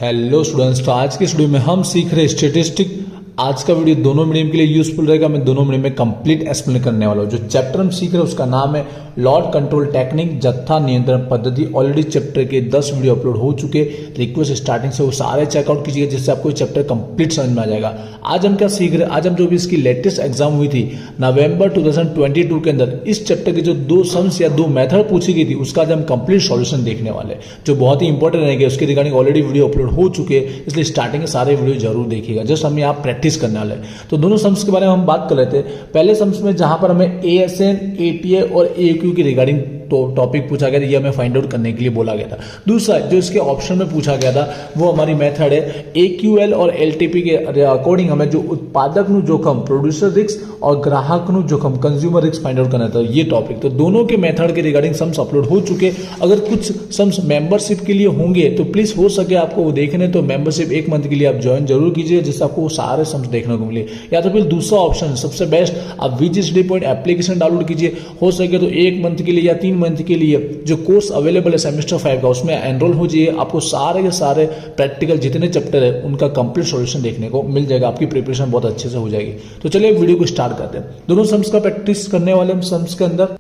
Hello students, तो आज के वीडियो में हम सीख रहे स्टेटिस्टिक। आज का वीडियो दोनों मीडियम के लिए यूजफुल रहेगा। मैं दोनों मीडियम में कंप्लीट एक्सप्लेन करने वाला हूँ। जो चैप्टर हम सीख रहे हैं उसका नाम है लॉट कंट्रोल टेक्निक, जत्था नियंत्रण पद्धति। ऑलरेडी चैप्टर के 10 वीडियो अपलोड हो चुके। रिक्वेस्ट स्टार्टिंग से वो सारे चेकआउट कीजिएगा जिससे आपको चैप्टर कंप्लीट समझ में आ जाएगा। आज हम क्या सीख रहे हैं, आज हम जो भी इसकी लेटेस्ट एग्जाम हुई थी नवंबर 2022 के अंदर, इस चैप्टर के जो 2 सम्स या 2 मेथड पूछी गई थी उसका आज हम कंप्लीट सॉल्यूशन देखने वाले, जो बहुत ही इंपॉर्टेंट रहेंगे। उसके रिगार्डिंग ऑलरेडी वीडियो अपलोड हो चुके, इसलिए स्टार्टिंग के सारे वीडियो जरूर देखिएगा। जस्ट हम यहाँ प्रैक्टिस करने वाले। तो दोनों सम्स के बारे में हम बात कर लेते हैं। पहले सम्स में जहां पर हमें ASN, ATA और AQ की रिगार्डिंग टॉपिक पूछा गया था, ये हमें फाइंड आउट करने के लिए बोला गया था। दूसरा जो इसके ऑप्शन में पूछा गया था वो हमारी मेथड है AQL और LTP के अकॉर्डिंग हमें जो उत्पादक नु जोखम, प्रोड्यूसर रिस्क और ग्राहक नु जोखम, कंज्यूमर रिस्क फाइंड आउट करना था, ये टॉपिक। तो दोनों के मेथड के रिगार्डिंग सम्स अपलोड हो चुके। अगर कुछ सम्स मेंबरशिप के लिए होंगे तो प्लीज हो सके आपको वो देखने, तो मेंबरशिप 1 मंथ के लिए आप ज्वाइन जरूर कीजिए जिससे आपको वो सारे सम्स देखने को मिले। या तो फिर दूसरा ऑप्शन सबसे बेस्ट, आप VGCD पॉइंट एप्लीकेशन डाउनलोड कीजिए। हो सके तो 1 मंथ के लिए या 3 मंथ के लिए जो कोर्स अवेलेबल है सेमेस्टर 5 का, उसमें एनरोल हो जाइए। आपको सारे के सारे प्रैक्टिकल जितने चैप्टर है उनका कंप्लीट सॉल्यूशन देखने को मिल जाएगा। आपकी प्रिपरेशन बहुत अच्छे से हो जाएगी। तो चलिए वीडियो को स्टार्ट करते हैं। दोनों सम्स का प्रैक्टिस करने वाले हम सम्स के अंदर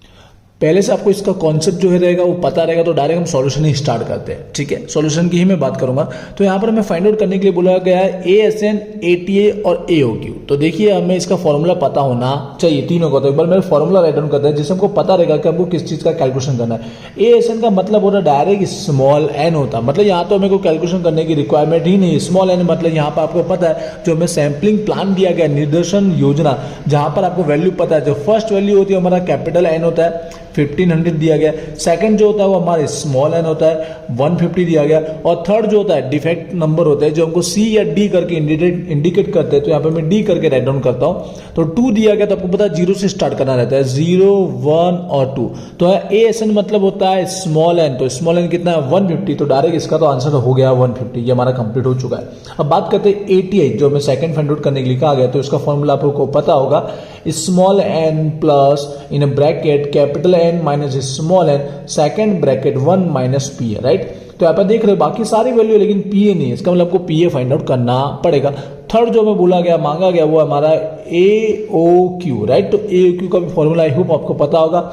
पहले से आपको इसका कॉन्सेप्ट जो है रहेगा वो पता रहेगा, तो डायरेक्ट हम सॉल्यूशन ही स्टार्ट करते हैं। ठीक है, सॉल्यूशन की ही मैं बात करूंगा। तो यहाँ पर हमें फाइंड आउट करने के लिए बोला गया है ASN, ATA और AOQ। तो देखिए हमें इसका फॉर्मूला पता होना चाहिए तीनों का। तो एक बार मेरे फॉर्मूला राइट डाउन करते हैं जिससे हमको पता रहेगा कि हमको किस चीज का कैलकुलेशन करना है। ASN का मतलब होता है डायरेक्ट स्मॉल n होता है, मतलब यहाँ तो हमें कोई कैलकुलेशन करने की रिक्वायरमेंट ही नहीं। स्मॉल n मतलब यहाँ पर आपको पता है जो हमें सैम्पलिंग प्लान दिया गया, निर्देशन योजना, जहां पर आपको वैल्यू पता है। जो फर्स्ट वैल्यू होती है हमारा कैपिटल N होता है, 1500 दिया गया। सेकंड जो होता है वो हमारा स्मॉल n होता है, 150 दिया गया। और थर्ड जो होता है डिफेक्ट नंबर होता है जो हमको C या D करके इंडिकेट करते हैं। तो यहाँ पे मैं D करके राइट डाउन करता हूँ। तो 2 दिया गया तो आपको पता है 0 से स्टार्ट करना रहता है, 0, 1 और 2। तो ASN मतलब होता है स्मॉल n। तो स्मॉल n कितना है, 150। तो डायरेक्ट इसका तो आंसर हो गया 150, ये हमारा कंप्लीट हो चुका है। अब बात करते हैं ATI, जो हमें सेकंड फाइंड आउट करने के लिए कहा गया। तो इसका फॉर्मूला आपको पता होगा, small n plus in bracket capital N minus small n, second bracket 1 minus P है, राइट। तो यहाँ पर देख रहे हो बाकी सारी वैल्यू लेकिन PA नहीं है, इसका मतलब आपको PA फाइंड आउट करना पड़ेगा। थर्ड जो हमें बोला गया, मांगा गया, वो हमारा AOQ, राइट। तो AOQ का भी फॉर्मूला आई होप आपको पता होगा,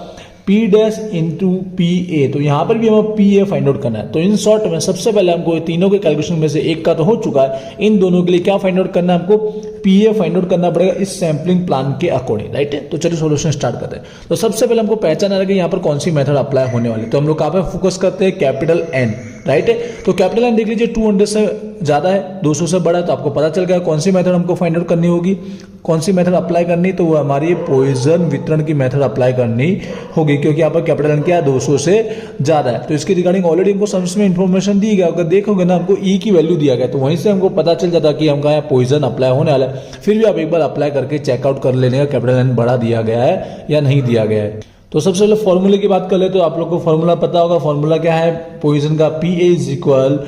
P डैश इंटू PA। तो यहां पर भी हमें PA फाइंड आउट करना है। तो इन शॉर्ट में सबसे पहले हमको तीनों के कैलकुलेशन में से एक का तो हो चुका है, इन दोनों के लिए क्या फाइंड आउट करना है, हमको PA फाइंड आउट करना पड़ेगा इस सैम्पलिंग प्लान के अकॉर्डिंग, राइट है। तो चलिए सॉल्यूशन स्टार्ट करते हैं। तो सबसे पहले हमको पहचाना है कि यहाँ पर कौन सी मेथड अप्लाई होने वाली। तो हम लोग कहाँ पे फोकस करते हैं, कैपिटल N, राइट है। तो कैपिटल N देख लीजिए 200 से ज्यादा है, 200 से बड़ा है। तो आपको पता चल गया कौन सी मेथड हमको फाइंड आउट करनी होगी, कौन सी मेथड अप्लाई करनी। तो वो हमारी पॉइजन वितरण की मेथड अप्लाई करनी होगी, क्योंकि यहाँ पर कैपिटल N क्या है, 200 से ज्यादा है। तो इसके रिगार्डिंग ऑलरेडी हमको सम्स में इंफॉर्मेशन दी गया। अगर देखोगे ना हमको E की वैल्यू दिया गया, तो वहीं से हमको पता चल जाता कि हमका यहाँ पॉइजन अप्लाई होने वाला है। फिर भी आप एक बार अप्लाई करके चेकआउट कर लेने का कैपिटल N बड़ा दिया गया है या नहीं दिया गया है। तो सबसे पहले फॉर्मूले की बात कर ले, तो आप लोग को फॉर्मूला पता होगा। फॉर्मूला क्या है पॉइजन का, PA is equal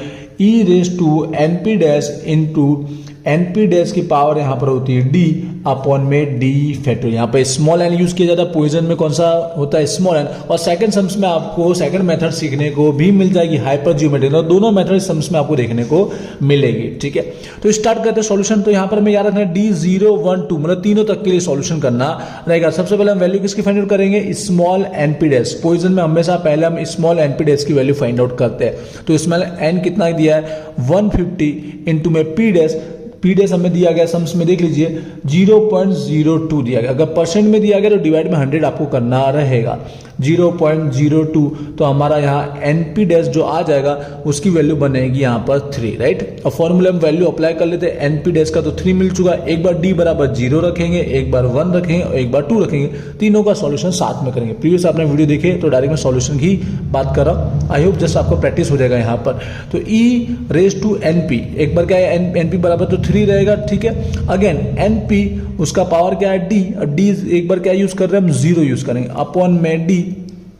E raise to NP dash into NP dash की पावर यहाँ पर होती है D अपॉन में D फैक्टोरियल। यहाँ पे स्मॉल n यूज किया जाता है, पॉइजन में कौन सा होता है, स्मॉल n। और सेकंड सम्स में आपको सेकंड मेथड सीखने को भी मिल जाएगी, हाइपर जियोमेट्री। तो दोनों मेथड सम्स में आपको देखने को मिलेगी, ठीक है। तो स्टार्ट करते हैं सॉल्यूशन। तो यहाँ पर हमें याद रखना है D0, 1, 2 मतलब तीनों तक के लिए सॉल्यूशन करना रहेगा। सबसे पहले हम वैल्यू किसकी फाइंड आउट करेंगे, स्मॉल NP डैश। पॉइजन में हमेशा पहले हम स्मॉल NP डैश की वैल्यू फाइंड आउट करते हैं। तो स्मॉल n कितना दिया है, 150 इंटू में P डैश। P डैश हमें दिया गया सम्स में देख लीजिए 0.02 दिया गया। अगर परसेंट में दिया गया तो डिवाइड में 100 आपको करना रहेगा, 0.02। तो हमारा यहाँ NP डैश जो आ जाएगा उसकी वैल्यू बनेगी यहाँ पर 3, राइट। अब फॉर्मूले में वैल्यू अप्लाई कर लेते हैं। NP डैश का तो 3 मिल चुका है। एक बार D बराबर 0 रखेंगे, एक बार 1 रखेंगे और एक बार 2 रखेंगे। तीनों का सॉल्यूशन साथ में करेंगे। प्रीवियस आपने वीडियो देखे तो डायरेक्ट मैं सॉल्यूशन की बात कर रहा हूँ। आई होप जस्ट आपको प्रैक्टिस हो जाएगा यहाँ पर। तो E रेज टू NP, एक बार क्या है NP बराबर तो 3 रहेगा, ठीक है। अगेन NP उसका पावर क्या है D, और D एक बार क्या यूज कर रहे हैं हम, 0 यूज करेंगे अपॉन में D,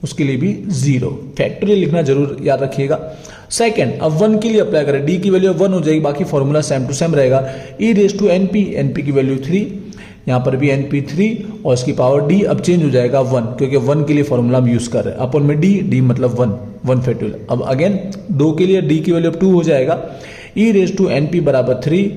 उसके लिए भी 0। फैक्टोरियल लिखना जरूर याद रखिएगा। सेकंड, अब 1 के लिए अप्लाई करें, D की वैल्यू 1 हो जाएगी, बाकी फॉर्मूला सेम टू सेम रहेगा। E raise to NP, NP की वैल्यू 3, यहाँ पर भी NP3 और इसकी पावर D अब चेंज हो जाएगा 1, क्योंकि 1 के लिए फॉर्मूला हम यूज कर रहे हैं। अपन में D मतलब 1 फैक्टोरियल। अब अगेन 2 के लिए D की वैल्यू अब 2 हो जाएगा, e⁻NP बराबर 3,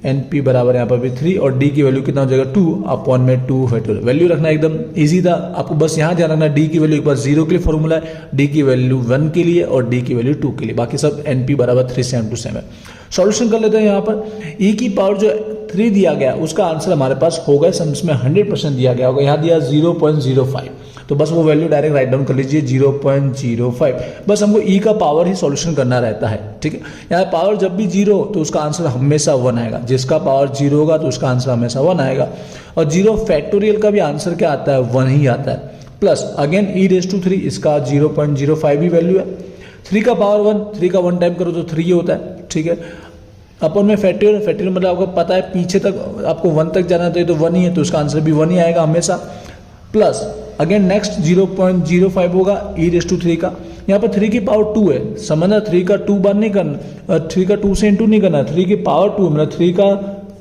NP बराबर यहाँ पर भी 3 और D की वैल्यू कितना हो जाएगा 2 अपॉन में 2 फैक्टोरियल। वैल्यू रखना एकदम इजी था, आपको बस यहाँ ध्यान रखना D की वैल्यू एक बार 0 के लिए फॉर्मूला है, D की वैल्यू 1 के लिए और D की वैल्यू 2 के लिए, बाकी सब NP बराबर 3 से M2 सेम है। सॉल्यूशन कर लेते हैं। यहाँ पर e की पावर जो 3 दिया गया उसका आंसर हमारे पास होगा, इसमें 100% दिया गया होगा, यहाँ दिया 0.05, तो बस वो वैल्यू डायरेक्ट राइट डाउन कर लीजिए 0.05। बस हमको e का पावर ही सॉल्यूशन करना रहता है, ठीक है। यहाँ पावर जब भी 0 तो उसका आंसर हमेशा 1 आएगा, जिसका पावर 0 होगा तो उसका आंसर हमेशा 1 आएगा। और 0 फैक्टोरियल का भी आंसर क्या आता है, 1 ही आता है। प्लस अगेन e⁻3, इसका 0.05 ही वैल्यू है। 3 का पावर 1, 3 का 1 टाइम करो तो 3 होता है, ठीक है। अपन में फैक्टोरियल मतलब आपको पता है पीछे तक आपको 1 तक जाना चाहिए तो 1 ही है, तो उसका आंसर भी 1 ही आएगा हमेशा। प्लस अगेन नेक्स्ट 0.05 होगा e⁻3 का, यहाँ पर 3 की पावर 2 है, समझना 3 का 2 बार नहीं करना, 3 का 2 से इंटू नहीं करना, 3 की पावर 2 मतलब 3 का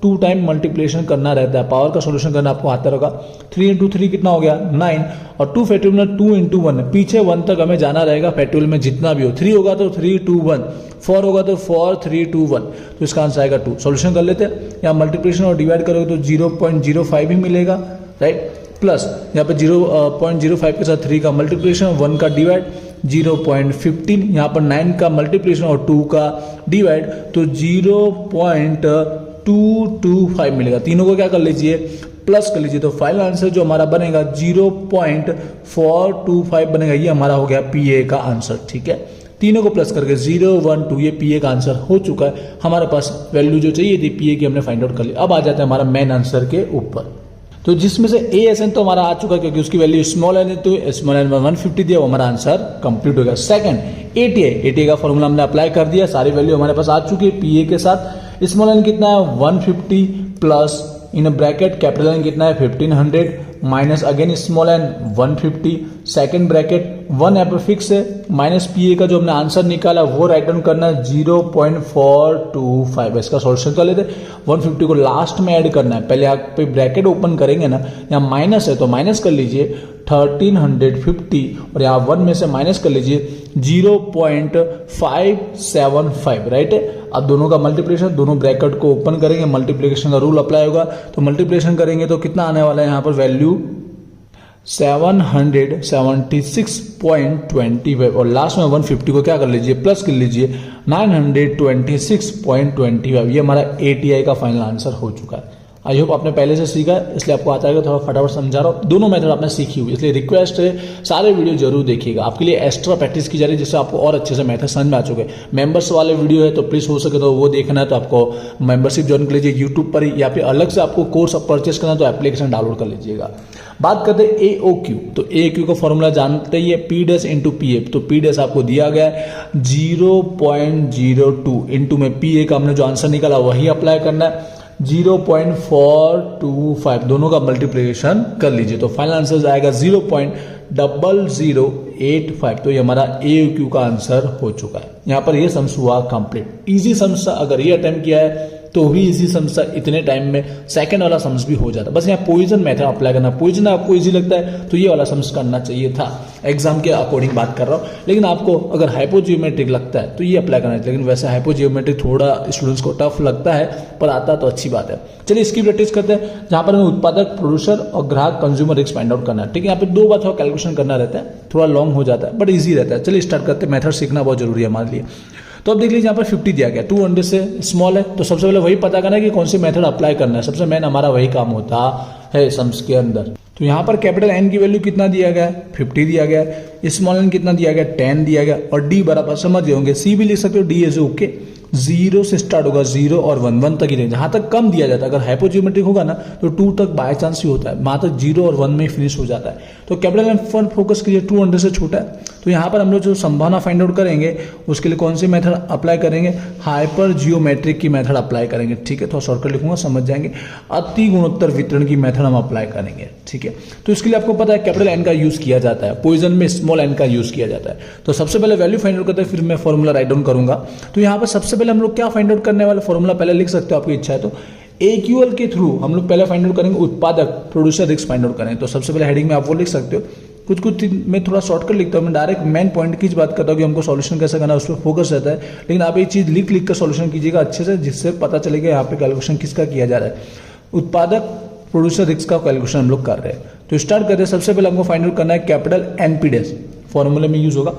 2 टाइम मल्टीप्लिकेशन करना रहता है, पावर का सॉल्यूशन करना आपको आता रहेगा। 3 इंटू 3 कितना हो गया 9, और 2 फैक्टोरियल में 2 इंटू 1, पीछे 1 तक हमें जाना रहेगा फैक्टोरियल में जितना भी हो। 3 होगा तो 3 2 1, 4 होगा तो 4 3 2 1, तो इसका आंसर आएगा 2। सॉल्यूशन कर लेते हैं, यहाँ मल्टीप्लिकेशन और डिवाइड करोगे तो 0.05 ही मिलेगा, राइट। प्लस यहाँ पे 0.05 के साथ 3 का मल्टीप्लिकेशन, 1 का डिवाइड 0.15, यहाँ पर 9 का मल्टीप्लिकेशन और 2 का डिवाइड तो 0.225 मिलेगा। तीनों को क्या कर लीजिए, प्लस कर लीजिए, तो फाइनल आंसर जो हमारा बनेगा 0.425 बनेगा। ये हमारा हो गया PA का आंसर, ठीक है। तीनों को प्लस करके 0 1 2 ये PA का आंसर हो चुका है। हमारे पास वैल्यू जो चाहिए थी PA की हमने फाइंड आउट कर ली। अब आ जाता है हमारा मेन आंसर के ऊपर, तो जिसमें से ASN तो हमारा आ चुका है क्योंकि उसकी वैल्यू स्मॉल n है, तो स्मॉल n में 150 दिया, वो हमारा आंसर कंप्लीट हो गया। सेकंड ATI का फॉर्मूला हमने अप्लाई कर दिया, सारी वैल्यू हमारे पास आ चुकी है PA के साथ। स्मॉल n कितना है 150 plus in bracket capital N कितना है 1500 minus again small n 150, second bracket 1 यहाँ पर फिक्स है, माइनस PA का जो हमने आंसर निकाला वो राइट डाउन करना है 0.425। इसका सॉल्यूशन कर लेते, 150 को लास्ट में ऐड करना है, पहले आप पे ब्रैकेट ओपन करेंगे ना, यहाँ माइनस है तो माइनस कर लीजिए 1350 और यहाँ 1 में से माइनस कर लीजिए 0.575, राइट है। अब दोनों का मल्टीप्लिकेशन, दोनों ब्रैकेट को ओपन करेंगे, मल्टीप्लिकेशन का रूल अप्लाई होगा, तो मल्टीप्लिकेशन करेंगे तो कितना आने वाला है यहाँ पर वैल्यू 776.25 और लास्ट में 150 को क्या कर लीजिए प्लस कर लीजिए 926.25। ये हमारा ATI का फाइनल आंसर हो चुका है। आई होप आपने पहले से सीखा है, इसलिए आपको आता है, थोड़ा फटाफट समझा रहा हूँ। दोनों मेथड आपने सीखी हुई, इसलिए रिक्वेस्ट है सारे वीडियो जरूर देखिएगा, आपके लिए एक्स्ट्रा प्रैक्टिस की जा रही है जिससे आपको और अच्छे से मेथड समझ में आ चुके। मेंबर्स वाले वीडियो है तो प्लीज हो सके तो वो देखना है तो आपको मेंबरशिप ज्वाइन कर लीजिए यूट्यूब पर ही, या फिर अलग से आपको कोर्स परचेस करना है तो एप्लीकेशन डाउनलोड कर लीजिएगा। बात करते हैं AOQ, तो AOQ का फॉर्मूला जानते ही है P' इंटू PA, तो P' आपको दिया गया है 0.02 इंटू में PA का हमने जो आंसर निकाला वही अप्लाई करना है 0.425, दोनों का मल्टीप्लिकेशन कर लीजिए तो फाइनल आंसर आएगा 0.0085। तो ये हमारा AOQ का आंसर हो चुका है। यहाँ पर ये सम्स हुआ कंप्लीट। इजी सम्स अगर ये अटेम्प्ट किया है तो भी इजी सम्स इतने टाइम में सेकंड वाला सम्स भी हो जाता। बस यहाँ पोइजन मेथड अप्लाई करना, पोइजन आपको इजी लगता है तो ये वाला सम्स करना चाहिए था, एग्जाम के अकॉर्डिंग बात कर रहा हूँ। लेकिन आपको अगर हाइपोजियोमेट्रिक लगता है तो ये अप्लाई करना चाहिए, लेकिन वैसे हाइपोजियोमेट्रिक थोड़ा स्टूडेंट्स को टफ लगता है, पर आता तो अच्छी बात है। चलिए इसकी प्रैक्टिस करते हैं, जहां पर हमें उत्पादक, प्रोड्यूसर और ग्राहक कंज्यूमर रिस्क फाइंड आउट करना है। ठीक है, यहाँ पे 2 बार थोड़ा कैलकुलेशन करना रहता है, थोड़ा लॉन्ग हो जाता है बट ईजी रहता है। चलिए स्टार्ट करते हैं, मेथड सीखना बहुत जरूरी है हमारे लिए। तो अब देख लीजिए यहाँ पर 50 दिया गया, 200 से स्मॉल है, तो सबसे पहले वही पता करना है कि कौन सी मेथड अप्लाई करना है। सबसे मेन हमारा वही काम होता है सम्स के अंदर। तो यहाँ पर कैपिटल N की वैल्यू कितना दिया गया है 50 दिया गया है, स्मॉल n कितना दिया गया 10 दिया गया, और D बराबर समझ गए होंगे, C भी लिख सकते हो, D इज ओके। 0 से स्टार्ट होगा, 0 और 1 1 तक ही रहेंगे। जहां तक कम दिया जाता है, अगर हाइपोजियोमेट्रिक होगा ना तो 2 तक बाय चांस ही होता है, वहां तक 0 और 1 में ही फिनिश हो जाता है। तो कैपिटल N पर फोकस कीजिए, 200 से छोटा है। तो यहाँ पर हम लोग जो संभावना फाइंड आउट करेंगे उसके लिए कौन सी मेथड अप्लाई करेंगे, हाइपर जियोमेट्रिक की मेथड अप्लाई करेंगे। ठीक है, थोड़ा शॉर्टकट लिखूंगा समझ जाएंगे। अति गुणोत्तर वितरण की मेथड हम अप्लाई करेंगे। ठीक है, तो इसके लिए आपको पता है कैपिटल N का यूज किया जाता है, पॉइजन में स्मॉल n का यूज किया जाता है। तो सबसे पहले वैल्यू फाइंड आउट करते हैं, फिर मैं फॉर्मूला राइट डाउन करूंगा। तो यहाँ पर सबसे पहले हम लोग क्या फाइंड आउट करने वाले, फॉर्मूला पहले लिख सकते हो आपकी इच्छा है तो, AQL के थ्रू हम लोग पहले फाइंड आउट करेंगे उत्पादक प्रोड्यूसर रिस्क फाइंड आउट करेंगे। तो सबसे पहले हेडिंग में आप वो लिख सकते हो, कुछ मैं थोड़ा शॉर्टकट लिखता हूँ, मैं डायरेक्ट मेन पॉइंट की बात करता हूँ कि हमको सॉल्यूशन कैसे करना है उस पर फोकस रहता है, लेकिन आप एक चीज लिख कर सॉल्यूशन कीजिएगा अच्छे से, जिससे पता चलेगा यहाँ पे कैलकुलेशन किसका किया जा रहा है। उत्पादक प्रोड्यूसर रिस्क का कैलकुलेशन हम लोग कर रहे हैं। तो स्टार्ट करते हैं। सबसे पहले हमको फाइंड आउट करना है कैपिटल NP-, फॉर्मूले में यूज होगा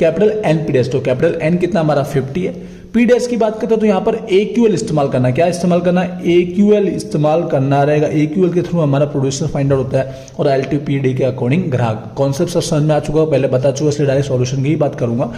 कैपिटल NP-। तो कैपिटल N कितना हमारा 50 है। P- की बात करते हैं तो यहाँ पर AQL इस्तेमाल करना है। क्या इस्तेमाल करना है? AQL इस्तेमाल करना रहेगा। AQL के थ्रू हमारा प्रोड्यूसर फाइंड आउट होता है और LTPD के अकॉर्डिंग ग्राहक। कॉन्सेप्ट सब समझ में आ चुका है, पहले बता चुका, इसलिए डायरेक्ट सॉल्यूशन की ही बात करूंगा।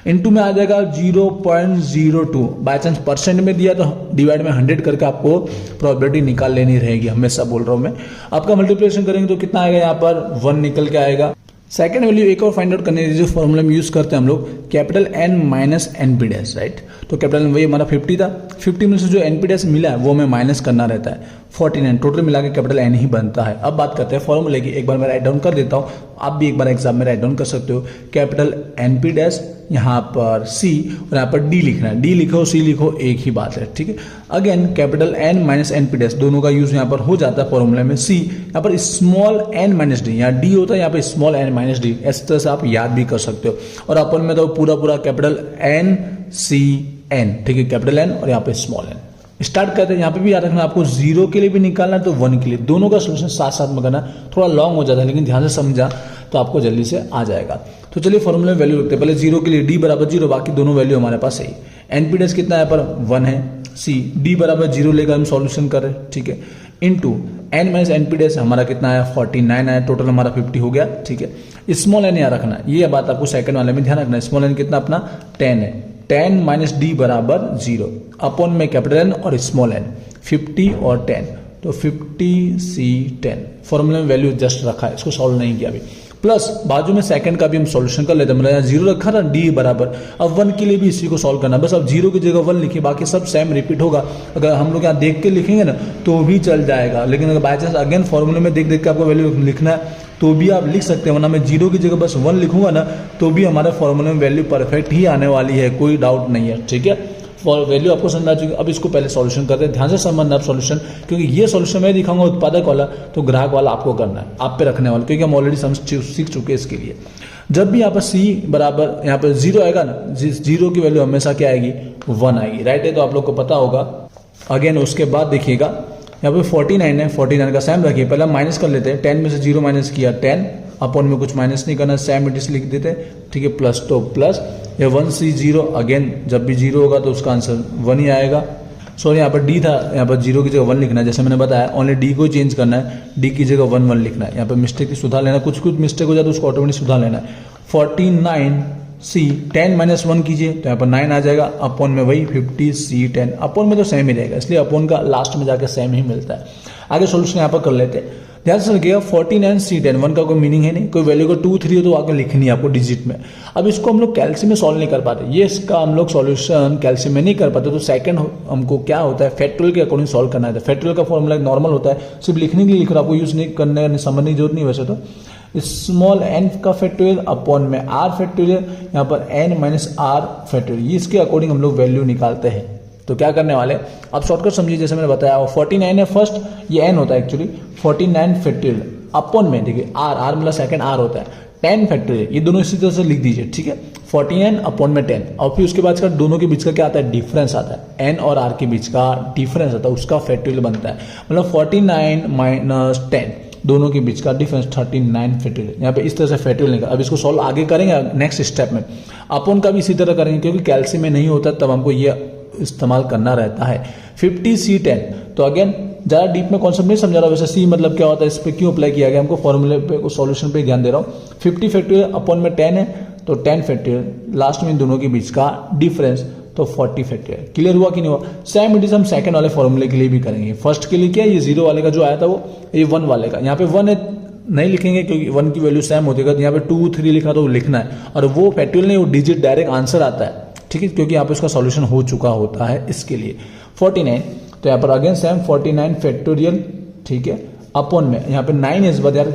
इनटू में आ जाएगा 0.02। बाय चांस परसेंट में दिया तो डिवाइड में 100 करके आपको प्रोबेबिलिटी निकाल लेनी रहेगी, हमेशा बोल रहा हूं मैं। आपका मल्टीप्लिकेशन करेंगे तो कितना आएगा? यहाँ पर 1 निकल के आएगा। सेकंड वैल्यू एक और फाइंड आउट करने जो फॉर्मूला में यूज करते हैं हम लोग, capital N minus NP-, right. तो कैपिटल वही हमारा 50 था, 50 में से जो NP- मिला है वो हमें माइनस करना रहता है 49। टोटल मिला के कैपिटल N ही बनता है। अब बात करते हैं फॉर्मूले की। एक बार मैं राइट डाउन कर देता हूँ, आप भी एक बार एग्जाम में राइट डाउन कर सकते हो। कैपिटल NP-, यहाँ पर C और यहाँ पर D लिखना है। D लिखो C लिखो एक ही बात है, ठीक है। Again capital N minus NP-, दोनों का यूज यहाँ पर हो जाता है फॉर्मूले में। C यहाँ पर स्मॉल n माइनस डी, यहाँ D होता है, यहाँ पे स्मॉल n माइनस डी। इस तरह से आप याद भी कर सकते हो। और अपन में तो पूरा कैपिटल NCN, ठीक है, कैपिटल N और यहाँ पे स्मॉल n। स्टार्ट करते हैं। यहाँ पे भी याद रखना आपको 0 के लिए भी निकालना है तो 1 के लिए, दोनों का सोल्यूशन साथ साथ में करना। थोड़ा लॉन्ग हो जाता है लेकिन ध्यान से समझा तो आपको जल्दी से आ जाएगा। तो चलिए फॉर्मूले में वैल्यू रखते हैं। पहले 0 के लिए D बराबर 0, बाकी दोनों वैल्यू हमारे पास है। NP- कितना है पर 1 है। C D बराबर 0 लेकर हम सॉल्यूशन कर रहे हैं, ठीक है। इनटू N माइनस NP- हमारा कितना है 49 है। टोटल हमारा 50 हो गया, ठीक है। स्मॉल n यहाँ रखना, ये बात आपको सेकंड वाले में ध्यान रखना है। स्मॉल n कितना अपना 10 है। 10 माइनस D बराबर 0 अपॉन में कैपिटल N और स्मॉल n 50 और 10, तो 50C10। फॉर्मूले में वैल्यू जस्ट रखा है, इसको सॉल्व नहीं किया अभी। प्लस बाजू में सेकंड का भी हम सॉल्यूशन कर लेते हैं। मतलब 0 रखा था D बराबर, अब 1 के लिए भी इसी को सॉल्व करना है। बस अब 0 की जगह 1 लिखिए, बाकी सब सेम रिपीट होगा। अगर हम लोग यहाँ देख के लिखेंगे ना तो भी चल जाएगा, लेकिन अगर बाई चांस अगेन फॉर्मूले में देख के आपको वैल्यू लिखना है तो भी आप लिख सकते हैं, वरना मैं 0 की जगह बस 1 लिखूंगा ना तो भी हमारे फॉर्मूले में वैल्यू परफेक्ट ही आने वाली है, कोई डाउट नहीं है, ठीक है। वैल्यू आपको समझ आ चुकी है। अब इसको पहले सॉल्यूशन करते हैं, ध्यान से समझना आप सॉल्यूशन, क्योंकि ये सॉल्यूशन मैं दिखाऊंगा उत्पादक वाला, तो ग्राहक वाला आपको करना है, आप पे रखने वाला, क्योंकि हम ऑलरेडी सीख चुके हैं इसके लिए। जब भी यहाँ पर C बराबर यहाँ पर 0 आएगा ना, 0 की वैल्यू हमेशा क्या आएगी 1 आएगी, राइट है। तो आप लोग को पता होगा। अगेन उसके बाद देखिएगा यहाँ पे 49 है, 49 का सेम रखिए। पहले माइनस कर लेते हैं, 10 में से 0 माइनस किया 10, अपॉन में कुछ माइनस नहीं करना, सेम इट लिख देते हैं, ठीक है। प्लस तो प्लस, ये 1C0, अगेन जब भी 0 होगा तो उसका आंसर 1 ही आएगा। सॉरी यहाँ पर D था, यहाँ पर 0 की जगह 1 लिखना है, जैसे मैंने बताया। ओनली D को चेंज करना है, D की जगह 1 लिखना है। यहाँ पर मिस्टेक की सुधार लेना, कुछ मिस्टेक हो जाए तो उसको ऑटोमेटिक सुधार लेना है। 49C 10 माइनस 1 कीजिए तो यहाँ पर 9 आ जाएगा, अपॉन में वही 50C10। अपॉन में तो सेम ही रहेगा, इसलिए अपॉन का लास्ट में जाकर सेम ही मिलता है। आगे सोल्यूशन यहाँ पर कर लेते हैं। ध्यान से रखिएगा 49C10, 1 का कोई मीनिंग है नहीं, कोई वैल्यू को 2 3 हो तो आगे लिखनी है आपको डिजिट में। अब इसको हम लोग कैल्सी में सॉल्व नहीं कर पाते, ये इसका हम लोग सॉल्यूशन कैल्सी में नहीं कर पाते, तो सेकंड हमको क्या होता है फैक्टोरियल के अकॉर्डिंग सॉल्व करना है। फैक्टोरियल का फॉर्मूला नॉर्मल होता है, सिर्फ लिखने के लिए लिख रहा, आपको यूज नहीं करने समझने की जरूरत नहीं। वैसे तो स्मॉल n का फैक्टोरियल अपॉन में r फैक्टोरियल, यहाँ पर n माइनस r फैक्टोरियल, इसके अकॉर्डिंग हम लोग वैल्यू निकालते हैं। तो क्या करने वाले, आप शॉर्टकट समझिए, जैसे मैंने बताया 49 है फर्स्ट, ये n होता है एक्चुअली, 49 फैक्टोरियल अपॉन में, देखिए r मतलब सेकंड r होता है, 10 फैक्टोरियल, ये दोनों इसी तरह से लिख दीजिए, ठीक है। 49 अपॉन में 10, और फिर उसके बाद इसका दोनों के बीच का क्या आता है डिफरेंस आता है, n और r के बीच का डिफरेंस आता है, उसका फैक्टोरियल बनता है। मतलब 49 माइनस 10, दोनों के बीच का डिफरेंस 39 फैक्टोरियल। यहाँ पे इस तरह से फैक्टोरियल निकला। अब इसको सॉल्व आगे करेंगे नेक्स्ट स्टेप में, अपॉन का भी इसी तरह करेंगे, क्योंकि कैल्सी में नहीं होता तब हमको ये इस्तेमाल करना रहता है। 50C10, तो अगेन ज़्यादा डीप में कॉन्सेप्ट नहीं समझा रहा, वैसे C मतलब क्या होता है, इस पर क्यों अप्लाई किया गया, हमको फॉर्मूले पे सॉल्यूशन पे ध्यान दे रहा हूँ। 50 फैक्टोरियल अपॉन में 10 है, तो 10 फैक्टोरियल, लास्ट में दोनों के बीच का डिफरेंस, तो 40 फैक्टोरियल। क्लियर हुआ कि नहीं हुआ? सेम इट इज हम सेकंड वाले फॉर्मूले के लिए भी करेंगे। फर्स्ट के लिए क्या, ये 0 वाले का जो आया था वो, ये 1 वाले का, यहाँ पे 1 है नहीं लिखेंगे क्योंकि 1 की वैल्यू सेम होती है, यहाँ पे 2 3 लिखा तो लिखना है, और वो फैक्टोरियल नहीं, वो डिजिट डायरेक्ट आंसर आता है, ठीक है, क्योंकि यहाँ पे उसका सॉल्यूशन हो चुका होता है। इसके लिए 49, तो यहाँ पर अगेन सेम 49 फैक्टोरियल, ठीक है, अपॉन में यहाँ पे 9 है, इस बार ध्यान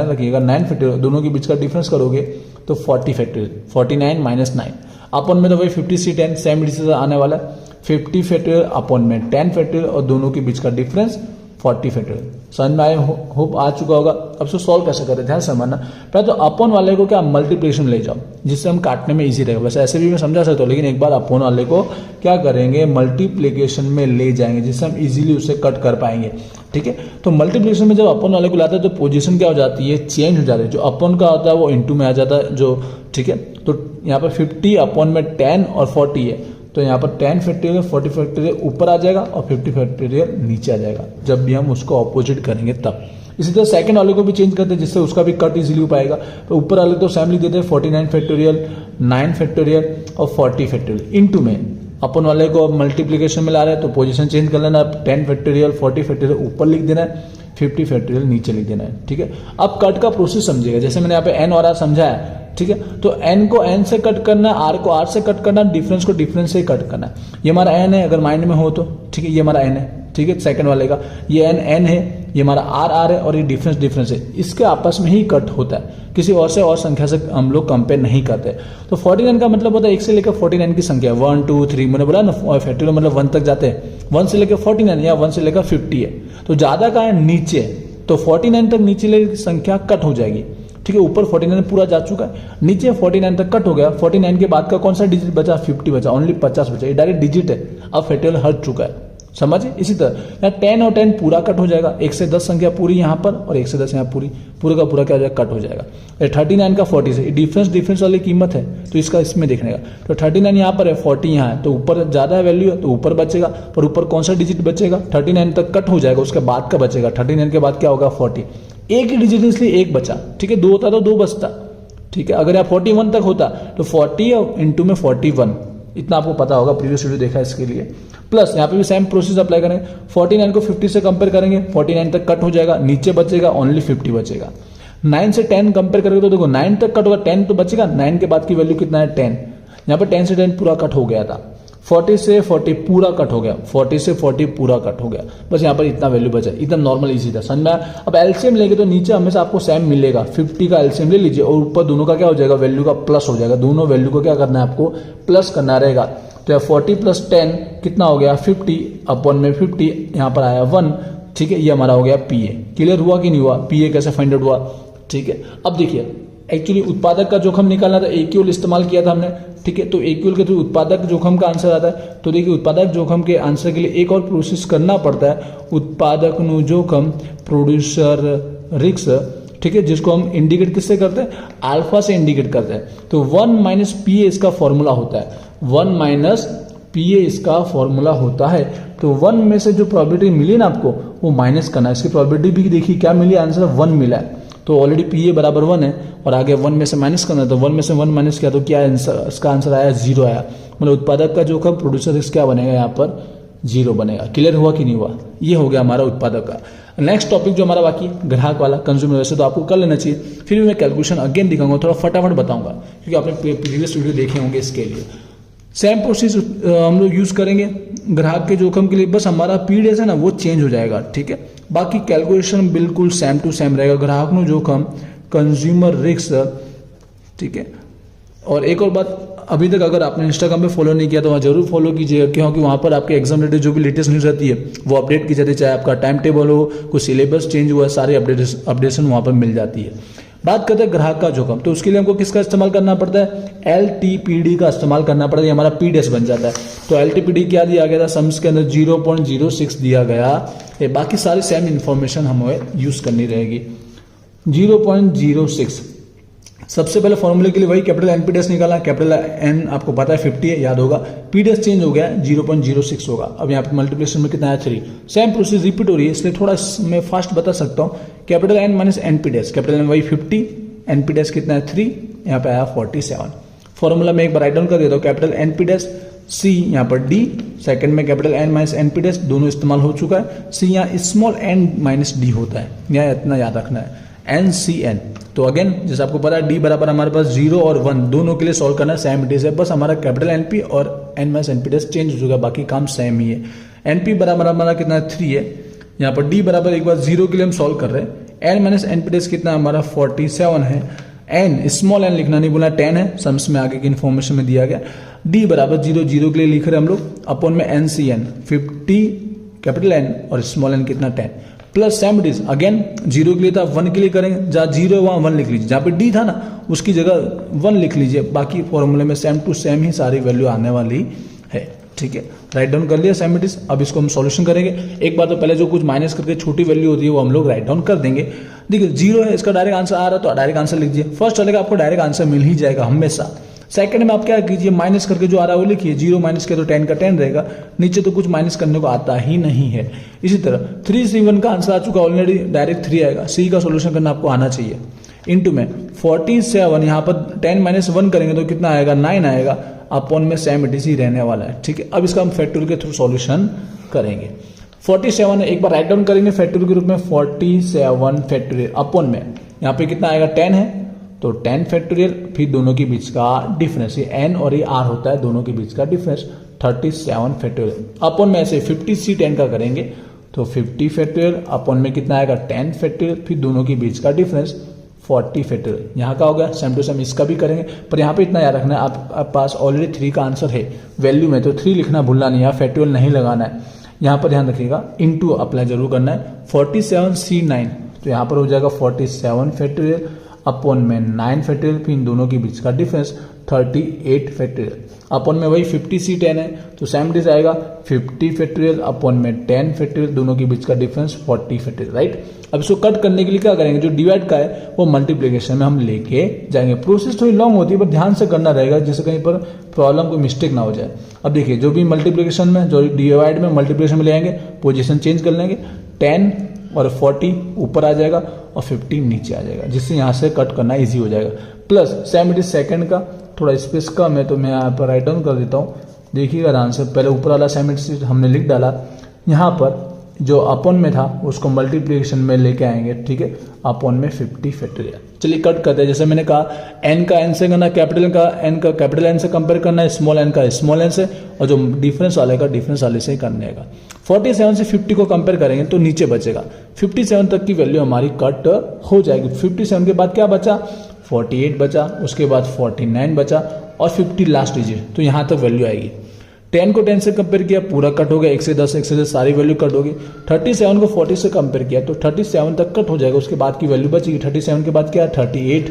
रखिएगा 9 फैक्टोरियल, दोनों के बीच का डिफरेंस करोगे तो 40 फैक्टोरियल, 49 माइनस 9, अपॉन में तो वही 50C10 सेम डिजिट आने वाला है। 50 फैक्टोरियल अपॉन में 10 फैक्टोरियल और दोनों के बीच का डिफरेंस 40 फैक्टोरियल। समझ में आए होप आ चुका होगा। अब से सॉल्व कैसे करें ध्यान समझना। पहले तो अपॉन वाले को क्या मल्टीप्लिकेशन में ले जाओ जिससे हम काटने में इजी रहेगा। वैसे ऐसे भी मैं समझा सकता हूँ लेकिन एक बार अपॉन वाले को क्या करेंगे मल्टीप्लिकेशन में ले जाएंगे जिससे हम इजीली उसे कट कर पाएंगे। ठीक है, तो मल्टीप्लिकेशन में जब अपॉन वाले को लाते हैं तो पोजीशन क्या हो जाती है चेंज हो जाती है। जो अपॉन का होता है वो इनटू में आ जाता है जो। ठीक है, तो यहाँ पर 50 अपॉन में 10 और 40 है तो यहाँ पर 10 फैक्टोरियल 40 फैक्टोरियल ऊपर आ जाएगा और 50 फैक्टोरियल नीचे आ जाएगा जब भी हम उसको ऑपोजिट करेंगे तब। इसी तरह सेकंड वाले को भी चेंज करते हैं जिससे उसका भी कट इजीली हो पाएगा। तो ऊपर वाले तो सेम लिख देते हैं 49 फैक्टोरियल 9 फैक्टोरियल और 40 फैक्टोरियल इनटू में। अपन वाले को अब मल्टीप्लिकेशन में ला रहे हैं तो पोजीशन चेंज कर लेना। 10 फैक्टोरियल 40 फैक्टोरियल ऊपर लिख देना है 50 फैक्टोरियल नीचे लिख देना है। ठीक है, अब कट का प्रोसेस समझिएगा जैसे मैंने यहाँ पे एन और आर समझाया। ठीक है, तो n को n से कट करना, r को r से कट करना, डिफरेंस को डिफरेंस से कट करना। ये हमारा n है अगर माइंड में हो तो। ठीक है, ये हमारा n है। ठीक है, सेकंड वाले का ये n है, ये हमारा r है और ये डिफरेंस है। इसके आपस में ही कट होता है, किसी और से और संख्या से हम लोग कंपेयर नहीं करते। तो 49 का मतलब होता है 1 से लेकर 49 की संख्या 1 2 3 मैंने बोला ना फैक्टोरियल मतलब 1 तक जाते हैं। 1 से लेकर 49 या 1 से लेकर 50 है तो ज्यादा का है नीचे, तो 49 तक नीचे ले संख्या कट हो जाएगी। ठीक है, ऊपर 49 पूरा जा चुका है, नीचे 49 तक कट हो गया। 49 के बाद का कौन सा डिजिट बचा 50 बचा, ओनली 50 बचा। ये डायरेक्ट डिजिट है, अब फैक्टोरियल हट चुका है। समझे। इसी तरह यहाँ 10 और 10 पूरा कट हो जाएगा। 1 से 10 संख्या पूरी यहाँ पर और 1 से 10 यहाँ पूरे का पूरा क्या हो जाएगा कट हो जाएगा। 39 का 40 से डिफरेंस वाली कीमत है तो इसका इसमें देखने का। तो 39 यहाँ पर है 40 यहाँ है तो ऊपर ज्यादा है वैल्यू है तो ऊपर बचेगा, पर ऊपर कौन सा डिजिट बचेगा 39 तक कट हो जाएगा, उसके बाद का बचेगा। 39 के बाद क्या होगा 40, एक ही डिजिट इसलिए एक बचा। ठीक है, 2 होता तो 2 बचता। ठीक है, अगर यहाँ 41 तक होता तो 40 इंटू में 41 इतना आपको पता होगा, प्रीवियस वीडियो देखा इसके लिए। प्लस यहाँ पे भी सेम प्रोसेस अप्लाई करेंगे। 49 को 50 से कंपेयर करेंगे, 49 तक कट हो जाएगा, नीचे बचेगा ओनली 50 बचेगा। 9 से 10 कंपेयर करेंगे तो देखो 9 तक कट होगा, 10 तो बचेगा। 9 के बाद की वैल्यू कितना है 10, यहाँ पर 10 से 10 पूरा कट हो गया था। 40 से 40 पूरा कट हो गया, 40 से 40 पूरा कट हो गया, बस यहाँ पर इतना वैल्यू बचा। एकदम नॉर्मल इजी था, समझ में आया। अब एलसीएम लेंगे तो नीचे हमेशा आपको सेम मिलेगा। 50 का एलसीएम ले लीजिए और ऊपर दोनों का क्या हो जाएगा वैल्यू का प्लस हो जाएगा। दोनों वैल्यू को क्या करना है आपको प्लस करना रहेगा। तो 40 प्लस 10 कितना हो गया 50 अपॉन में 50 यहाँ पर आया 1। ठीक है, ये हमारा हो गया पीए। क्लियर हुआ कि नहीं हुआ, पीए कैसे फाइंड आउट हुआ। ठीक है, अब देखिए एक्चुअली उत्पादक का जोखम निकालना था, एक्यूएल इस्तेमाल किया था हमने। ठीक है, तो एक्यूएल के थ्रू उत्पादक जोखम का आंसर आता है। तो देखिए उत्पादक जोखम के आंसर के लिए एक और प्रोसेस करना पड़ता है, उत्पादक नु जोखम प्रोड्यूसर रिस्क। ठीक है, जिसको हम इंडिकेट किससे करते हैं अल्फा से इंडिकेट करते हैं। तो 1 माइनस पीए इसका फॉर्मूला होता है, 1 माइनस पीए इसका फॉर्मूला होता है। तो 1 में से जो प्रोबेबिलिटी मिली ना आपको वो माइनस करना है। इसकी प्रोबेबिलिटी भी देखिए क्या मिली, आंसर 1 मिला है। तो ऑलरेडी पीए बराबर 1 है और आगे 1 में से माइनस करना है। तो 1 में से 1 माइनस किया तो क्या आंसर, इसका आंसर आया 0 आया। मतलब उत्पादक का जोखम प्रोड्यूसर रिस्क क्या बनेगा यहाँ पर 0 बनेगा। क्लियर हुआ कि नहीं हुआ, ये हो गया हमारा उत्पादक का। नेक्स्ट टॉपिक जो हमारा बाकी ग्राहक वाला कंज्यूमर, वैसे तो आपको कर लेना चाहिए, फिर भी मैं कैलकुलेशन अगेन दिखाऊंगा, थोड़ा फटाफट बताऊंगा क्योंकि आपने प्रीवियस वीडियो देखे होंगे। इसके लिए सेम प्रोसेस हम लोग यूज करेंगे ग्राहक के जोखम के लिए, बस हमारा पीडीएस है ना वो चेंज हो जाएगा। ठीक है, बाकी कैलकुलेशन बिल्कुल सेम टू सेम रहेगा। ग्राहक नु जोखम कंज्यूमर रिस्क। ठीक है, और एक और बात, अभी तक अगर आपने इंस्टाग्राम पे फॉलो नहीं किया तो वहाँ जरूर फॉलो कीजिएगा, क्योंकि वहाँ पर आपके एग्जाम रिलेटेड जो भी लेटेस्ट न्यूज़ रहती है वो अपडेट की जाती है। चाहे आपका टाइम टेबल हो, कोई सिलेबस चेंज हुआ है, सारी अपडेशन वहाँ पर मिल जाती है। बात करते हैं ग्राहक का जोखम, तो उसके लिए हमको किसका इस्तेमाल करना पड़ता है एलटीपीडी का इस्तेमाल करना पड़ता है। हमारा पीडीएस बन जाता है। तो एलटीपीडी क्या दिया गया था सम्स के अंदर 0.06 दिया गया। बाकी सारी सेम इन्फॉर्मेशन हमें यूज करनी रहेगी। 0.06 सबसे पहले फॉर्मूले के लिए वही कैपिटल एनपीडीएस निकाला। कैपिटल एन आपको पता है 50 है, याद होगा। पीडीएस चेंज हो गया 0.06 होगा। अब यहाँ पे मल्टीप्लिकेशन में कितना है 3। सेम प्रोसेस रिपीट हो रही है, इसलिए थोड़ा मैं फास्ट बता सकता हूँ। Capital N minus NPDS, capital N वही 50, एनपीडीएस कितना है 3, यहाँ पे आया 47। फॉर्मूला में एक बार राइट डाउन कर देता हूँ। कैपिटल एनपीडीएस सी यहाँ पर डी, सेकंड में कैपिटल एन माइनस एनपीडीएस दोनों इस्तेमाल हो चुका है। सी यहाँ स्मॉल एन माइनस डी होता है, यहाँ इतना याद रखना है NCN। तो अगेन जैसे आपको पता है डी बराबर हमारे पास 0 और 1 दोनों के लिए सॉल्व करना है, सेम इट इज है। बस हमारा कैपिटल एनपी और एन माइनस एनपीडीएस चेंज हो चुका है, बाकी काम सेम ही है। एनपी बराबर हमारा कितना है 3 है। यहाँ पर डी बराबर एक बार 0 के लिए हम सॉल्व कर रहे हैं। एन माइनस एनपीडीएस कितना हमारा 47 है। एन स्मॉल एन लिखना नहीं बोला 10 है, सम्स में आगे की इन्फॉर्मेशन में दिया गया। डी बराबर 0 0 के लिए लिख रहे हैं हम लोग अपॉन में NCN 50 कैपिटल N और स्मॉल n कितना 10 plus same it is again 0 के लिए था 1 के लिए करेंगे, जहाँ 0 है वहाँ 1 लिख लीजिए, जहाँ पे D था ना उसकी जगह 1 लिख लीजिए, बाकी फॉर्मूले में सेम टू सेम ही सारी वैल्यू आने वाली है। ठीक है, राइट डाउन कर लिया सेम इट इज। अब इसको हम सॉल्यूशन करेंगे। एक बार तो पहले जो कुछ माइनस करके छोटी वैल्यू होती है वो हम लोग राइट डाउन कर देंगे। देखिए 0 है, इसका डायरेक्ट आंसर आ रहा है तो डायरेक्ट आंसर लिख दीजिए। फर्स्ट वाले का आपको डायरेक्ट आंसर मिल ही जाएगा हमेशा। सेकंड में आप क्या कीजिए, माइनस करके जो आ रहा है वो लिखिए, 0 माइनस किया तो 10 का 10 रहेगा, नीचे तो कुछ माइनस करने को आता ही नहीं है। इसी तरह 3C1 का आंसर आ चुका ऑलरेडी, डायरेक्ट 3 आएगा। सी का सोल्यूशन करना आपको आना चाहिए। इनटू में 47 यहाँ पर 10 माइनस 1 करेंगे तो कितना आएगा 9 आएगा, अपॉन में सेम इट ही रहने वाला है। ठीक है, अब इसका हम फैक्टोरियल के थ्रू सॉल्यूशन करेंगे। 47 एक बार राइट डाउन करेंगे फैक्टोरियल के रूप में, 47 फैक्टोरियल अपॉन में यहाँ पे कितना आएगा 10 है तो 10 फैक्टोरियल, फिर दोनों के बीच का डिफरेंस, ये n और ये r होता है दोनों के बीच का डिफरेंस, 37 फैक्टोरियल अपॉन में ऐसे 50C10 का करेंगे तो 50 फैक्टोरियल अपॉन में कितना आएगा 10 फैक्टोरियल, फिर दोनों के बीच का डिफरेंस 40 फैक्टोरियल। यहाँ का हो गया, सेम टू सेम इसका भी करेंगे, पर यहाँ पे इतना याद रखना है आप पास ऑलरेडी 3 का आंसर है वैल्यू में, तो 3 लिखना भूलना नहीं, यहाँ फैक्टोरियल नहीं लगाना है। यहाँ पर ध्यान रखिएगा इनटू अप्लाई जरूर करना है। 47C9 तो यहाँ पर हो जाएगा 47 फैक्टोरियल अपॉन में 9 फैक्टोरियल, फिर इन दोनों के बीच का डिफरेंस 38 फैक्टोरियल अपॉन में वही 50C10 है तो सेम डिज आएगा 50 फैक्टोरियल अपॉन में 10 फैक्टोरियल, दोनों के बीच का डिफरेंस 40 फैक्टोरियल। राइट, अब इसको कट करने के लिए क्या करेंगे, जो डिवाइड का है वो मल्टीप्लिकेशन में हम लेके जाएंगे। प्रोसेस थोड़ी लॉन्ग होती है पर ध्यान से करना रहेगा जिससे कहीं पर प्रॉब्लम को मिस्टेक ना हो जाए। अब देखिए जो भी मल्टीप्लिकेशन में, जो डिवाइड में मल्टीप्लिकेशन में ले आएंगे, पोजीशन चेंज कर लेंगे, 10 और 40 ऊपर आ जाएगा और 50 नीचे आ जाएगा, जिससे यहाँ से कट करना इजी हो जाएगा। Plus same it is second का थोड़ा स्पेस कम है तो मैं यहाँ पर राइट डाउन कर देता हूँ। देखिएगा ध्यान से, पहले ऊपर वाला सेम इट इज हमने लिख डाला, यहाँ पर जो अपॉन में था उसको मल्टीप्लिकेशन में लेके आएंगे। ठीक है, अपॉन में 50 फैक्टोरियल। चलिए कट करते हैं। जैसे मैंने कहा n का n से करना, कैपिटल का n का कैपिटल n से कंपेयर करना है, स्मॉल n का स्मॉल n से, और जो डिफरेंस वाले का डिफरेंस वाले से ही करने का। 47 से 50 को कंपेयर करेंगे तो नीचे बचेगा, 57 तक की वैल्यू हमारी कट हो जाएगी। 57 के बाद क्या बचा, 48 बचा, उसके बाद 49 बचा और 50 लास्ट डिजिट, तो यहाँ तक वैल्यू आएगी। 10 को 10 से कंपेयर किया, पूरा कट हो गया, 1 से 10 सारी वैल्यू कट होगी। 37 को 40 से कंपेयर किया तो 37 तक कट हो जाएगा, उसके बाद की वैल्यू बचेगी। 37 के बाद क्या, 38,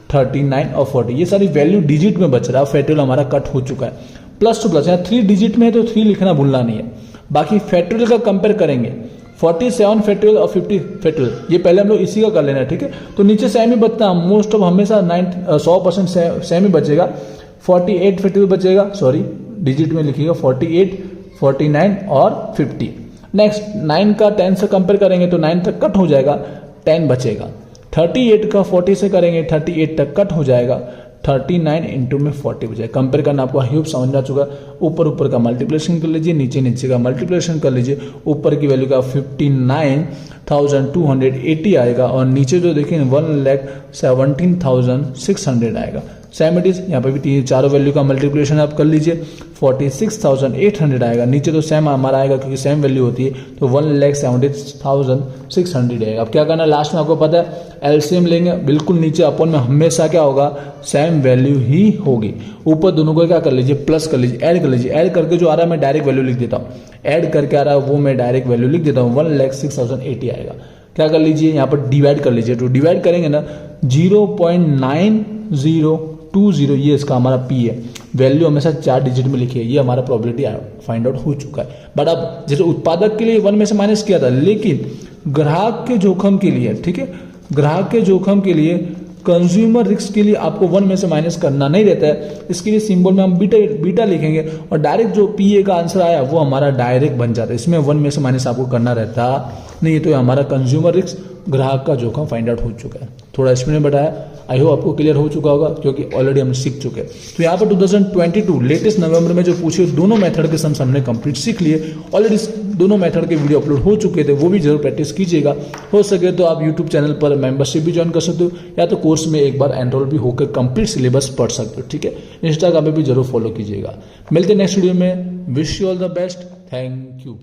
39 और 40, ये सारी वैल्यू डिजिट में बच रहा है। फैक्टोरियल हमारा कट हो चुका है। प्लस टू प्लस, यहाँ 3 डिजिट में है तो 3 लिखना भूलना नहीं है। बाकी फैक्टोरियल का कंपेयर करेंगे, 47 फैक्टोरियल और 50 फैक्टोरियल, ये पहले हम लोग इसी का कर लेना है। ठीक है, तो नीचे सेम ही बचता है, मोस्ट ऑफ हमेशा 100% सेम ही बचेगा। 48 फैक्टोरियल बचेगा, सॉरी डिजिट में लिखिएगा, 48, 49 और 50। नेक्स्ट 9 का 10 से कंपेयर करेंगे तो 9 तक कट हो जाएगा, 10 बचेगा। 38 का 40 से करेंगे, 38 तक कट हो जाएगा, 39 इंटू में 40 बजाय। कंपेयर करना आपको आई होप समझ में आ चुका। ऊपर ऊपर का मल्टीप्लिकेशन कर लीजिए, नीचे नीचे का मल्टीप्लिकेशन कर लीजिए। ऊपर की वैल्यू का 59,280 आएगा और नीचे जो देखें 1,17,600 आएगा। सेम इट इज यहाँ पे भी चारों वैल्यू का मल्टीप्लिकेशन आप कर लीजिए, 46,800 आएगा। नीचे तो सेम हमारा आएगा क्योंकि सेम वैल्यू होती है, तो 1,70,600 आएगा। अब क्या करना है, लास्ट में आपको पता है एलसीएम लेंगे, बिल्कुल नीचे अपॉन में हमेशा क्या होगा, सेम वैल्यू ही होगी। ऊपर दोनों को क्या कर लीजिए, प्लस कर लीजिए, ऐड कर लीजिए। ऐड करके जो आ रहा है मैं डायरेक्ट वैल्यू लिख देता हूँ, ऐड करके आ रहा है वो मैं डायरेक्ट वैल्यू लिख देता हूँ, 1,06,080 आएगा। क्या कर लीजिए, यहाँ पर डिवाइड कर लीजिए। तो डिवाइड करेंगे ना 0.9020, ये इसका हमारा पी है। वैल्यू हमेशा 4 डिजिट में लिखी है, ये हमारा प्रोबेबिलिटी फाइंड आउट हो चुका है। बट अब जैसे उत्पादक के लिए 1 में से माइनस किया था, लेकिन ग्राहक के जोखिम के लिए, ठीक है, ग्राहक के जोखिम के लिए, कंज्यूमर रिस्क के लिए आपको 1 में से माइनस करना नहीं रहता है। इसके लिए सिंबल में हम बीटा लिखेंगे और डायरेक्ट जो पीए का आंसर आया वो हमारा डायरेक्ट बन जाता है। इसमें 1 में से माइनस आपको करना रहता नहीं, तो हमारा कंज्यूमर रिस्क, ग्राहक का जोखिम फाइंड आउट हो चुका है। थोड़ा इसमें ने बताया, आई होप आपको क्लियर हो चुका होगा क्योंकि ऑलरेडी हम सीख चुके हैं। तो यहाँ पर 2022 लेटेस्ट नवंबर में जो पूछे दोनों मेथड के सम हमने कंप्लीट सीख लिए। ऑलरेडी दोनों मेथड के वीडियो अपलोड हो चुके थे, वो भी जरूर प्रैक्टिस कीजिएगा। हो सके तो आप यूट्यूब चैनल पर मेंबरशिप भी ज्वाइन कर सकते हो, या तो कोर्स में एक बार एनरोल भी होकर कंप्लीट सिलेबस पढ़ सकते हो। ठीक है, इंस्टाग्राम पे भी जरूर फॉलो कीजिएगा। मिलते हैं नेक्स्ट वीडियो में। Wish you all the best, thank you.